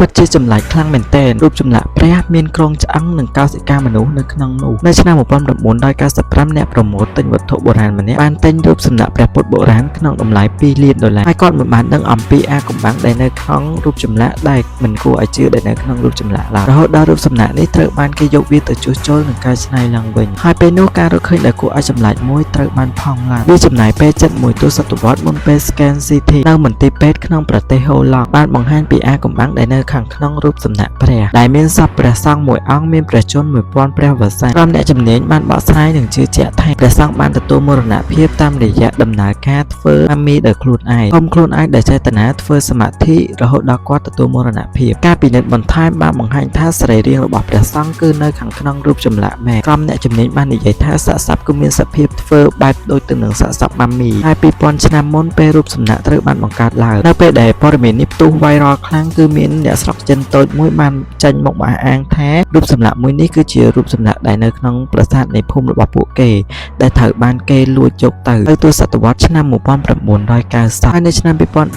ពិតជាចម្លែកខ្លាំងមែនទែនរូបចម្លាក់ព្រះមានក្រងឆ្អឹងនិងកោសិកាមនុស្សនៅក្នុងនោះនៅឆ្នាំ1995អ្នកប្រមូលទិញវត្ថុបុរាណម្នាក់បានទិញរូបសំណាកព្រះពុទ្ធបុរាណក្នុងតម្លៃ$2 លានហើយគាត់មិនបានដឹងអំពីអាកំបាំងដែលនៅក្នុងរូបចម្លាក់ដែលមិនគួរឲ្យជឿដែលនៅក្នុងរូបចម្លាក់ឡើយរហូតដល់រូបសំណាកនេះត្រូវបានគេយកវាទៅជួសជុលនិងកែច្នៃឡើងវិញហើយពេលនោះការរកឃើញដែលគួរឲ្យចម្លែកមួយត្រូវបានផង់ឡើងវាចំណាយពេល7.1ទសវត្សរ៍មុនពេល Scan CT នៅមន្ទីរពេទ្យក្នុងប្រទេសហូឡង់បានបង្ហាញពីអាកំបាំងដែលនៅខាងក្នុងរូបសំណាកព្រះដែលមានសពព្រះសង្ឃមួយអង្គមានព្រះជន្ម1000ព្រះវស្សាក្រុមអ្នកជំនាញបានបកស្រាយនិងជឿជាក់ថាព្រះសង្ឃបានទទួលមរណភាពតាមរយៈដំណើរការធ្វើអាមីដោយខ្លួនឯងខ្លួនឯងដែលចេតនាធ្វើសមាធិរហូតដល់គាត់ទទួលមរណភាពការពិនិត្យបន្ថែមបានបង្ហាញថាសរីរាង្គរបស់ព្រះសង្ឃគឺនៅខាងក្នុងរូបចម្លាក់មែនក្រុមអ្នកជំនាញបាននិយាយថាសាកសពគឺមានសភាពធ្វើបែបដូចទៅនឹងសាកសពម៉ាមីហើយ2000ឆ្នាំមុនពេលរូបសំណាកត្រូវបានបង្កើតឡើងនៅពេលដែលព័ត៌មាននេះផ្ទុះ viral ខ្លាំងគឺមានអ្នកស្រុកចិនតូចមួយបានចេញមកអះអាងថារូបសម្លាក់មួយនេះគឺជារូបសម្លាក់ដែលនៅក្នុងប្រាសាទនៃភូមិរបស់ពួកគេដែលត្រូវបានគេលួចយកទៅទសតវត្សរ៍ឆ្នាំ1990ហើយនៅឆ្នាំ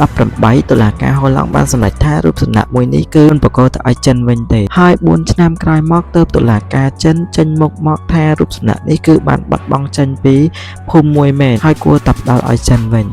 2018តុលាការហូឡង់បានសម្រេចថារូបសម្លាក់មួយនេះគឺមិនប្រកល់ទៅឲ្យចិនវិញទេហើយ4ឆ្នាំក្រោយមកទើបតុលាការចិនចេញមុខមកថារូបសម្លាក់នេះគឺបានបាត់បង់ចេញពីភូមិមួយមែនហើយគួរតែផ្ដល់ឲ្យចិនវិញ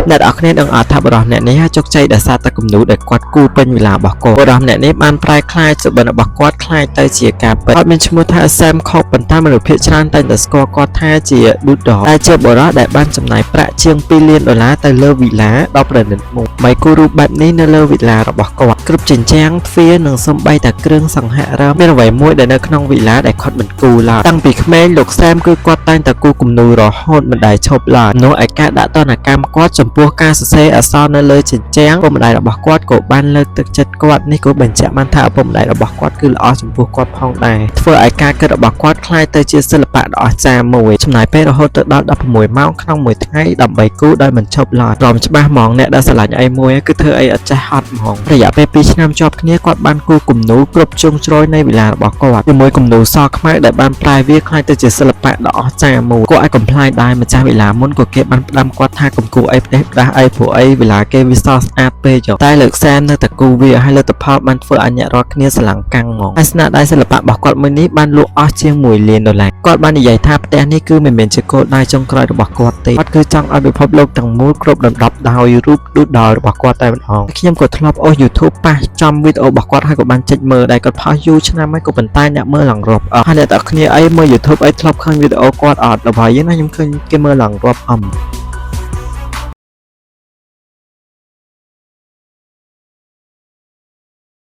អ្នកនរគ្នាដឹងអត់ថាបុរសម្នាក់នេះជោគជ័យដោយសារតែគំនូរដែលគាត់គូរពេញវេលារបស់គាត់បុរសម្នាក់នេះបានប្រែក្លាយសុបិនរបស់គាត់ក្លាយទៅជាការពិតគាត់មានឈ្មោះថា Sam Cook ប៉ុន្តែមនុស្សភាគច្រើនតែងតែស្គាល់គាត់ថាជា Doodle ដែលជាបុរសដែលបានចំណាយប្រាក់ជាង$2 លានទៅលើវីឡាដ៏ប្រណិតមួយបីគូររូបបែបនេះនៅលើវីឡារបស់គាត់គ្រប់ជញ្ជាំងទ្វារនិងសូម្បីតែគ្រឿងសង្ហារឹមមានអ្វីមួយដែលនៅក្នុងវីឡាដែលគាត់មិនគូរឡើយតាំងពីក្មេងលោក Sam គឺគាត់តែងតែគូរគំនូររហូតមិនដែលឈប់ឡើយនោះឯការដាក់ទណ្ឌកម្មគាត់ចំពោះការសរសេរអក្សរនៅលើជញ្ជាំងឪពុកម្ដាយរបស់គាត់ក៏បានលើកទឹកចិត្តគាត់នេះក៏បញ្ជាក់បានថាឪពុកម្ដាយរបស់គាត់គឺល្អចំពោះគាត់ផងដែរធ្វើឲ្យការគិតរបស់គាត់คล้ายទៅជាសិល្បៈដ៏អស្ចារ្យមួយចំណាយពេលរហូតទៅដល់16ម៉ោងក្នុងមួយថ្ងៃដើម្បីគូរដោយមិនឈប់ឡើយព្រមច្បាស់ហ្មងអ្នកដែលស្រឡាញ់អីមួយគឺធ្វើអីអត់ចេះអត់ហ្មងរយៈពេល2ឆ្នាំជាប់គ្នាគាត់បានគូរគំនូរគ្រប់ជ្រុងជ្រោយនៃវិឡារបស់គាត់ជាមួយគំនូរសខ្មៅដែលបានប្រែវាคล้ายទៅជាសិល្បៈដ៏អស្ចារ្យមួយគួរឲ្យកំប្លែងដែរម្ចាស់វិឡាមុនក៏គេបានផ្ដាំគាត់ថាកុំគូរអីផ្ដេសផ្ដាស់អីព្រោះអីវិឡាគេវាសស្អាតពេកតែលើកសែននៅតែគូវាឲ្យលទ្ធផលបានធ្វើឲ្យអ្នករាល់គ្នាស្រឡាំងកាំងហ្មងហើយស្នាដៃសិល្បៈរបស់គាត់មួយនេះបានលក់អស់ជាង$1 លានគាត់បាននិយាយថាផ្ទះនេះគឺមិនមែនជាគោលដៅចុងក្រោយរបស់គាត់ទេគាត់គឺចង់ឲ្យពិភពលោកទាំងមូលគ្រប់ដណ្ដប់ដោយរូបDoodleរបស់គាត់តែម្ដងខ្ញុំក៏ធ្លាប់អូស YouTube ប៉ះចំវីដេអូរបស់គាត់ហើយក៏បានចុចមើលដែរគាត់ផុសយូរឆ្នាំហើយក៏ប៉ុន្តែអ្នកមើលឡើងរាប់ហើយអ្នកទាំងគ្នាអីមើល YouTube អីធ្លាប់ឃើញវីដេអូគាត់អត់ដល់ហើយណាខ្ញុំឃើញគេមើលឡើងរាប់